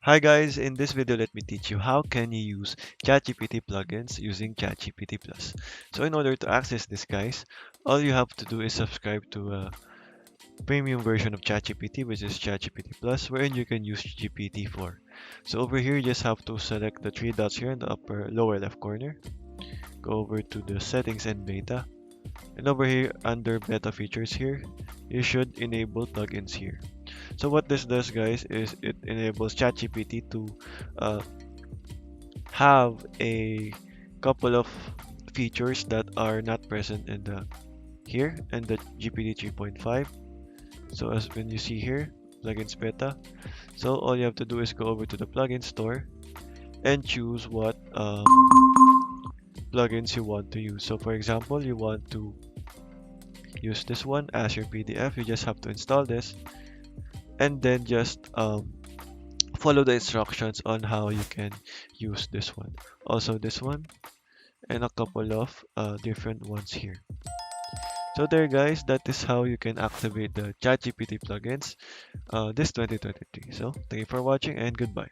Hi guys, in this video let me teach you how can you use ChatGPT plugins using ChatGPT Plus. So in order to access this guys, all you have to do is subscribe to a premium version of ChatGPT which is ChatGPT Plus wherein you can use GPT-4. So over here you just have to select the three dots here in the upper lower left corner. Go over to the settings and beta. And over here under beta features here, you should enable plugins here. So what this does guys is it enables ChatGPT to uh, have a couple of features that are not present in the here and the GPT 3.5. So as when you see here, plugins beta. So all you have to do is go over to the plugin store and choose what plugins you want to use. So for example, you want to use this one as your PDF. You just have to install this and then just follow the instructions on how you can use this one. Also this one and a couple of different ones here. So there guys, that is how you can activate the ChatGPT plugins this 2023. So thank you for watching and goodbye.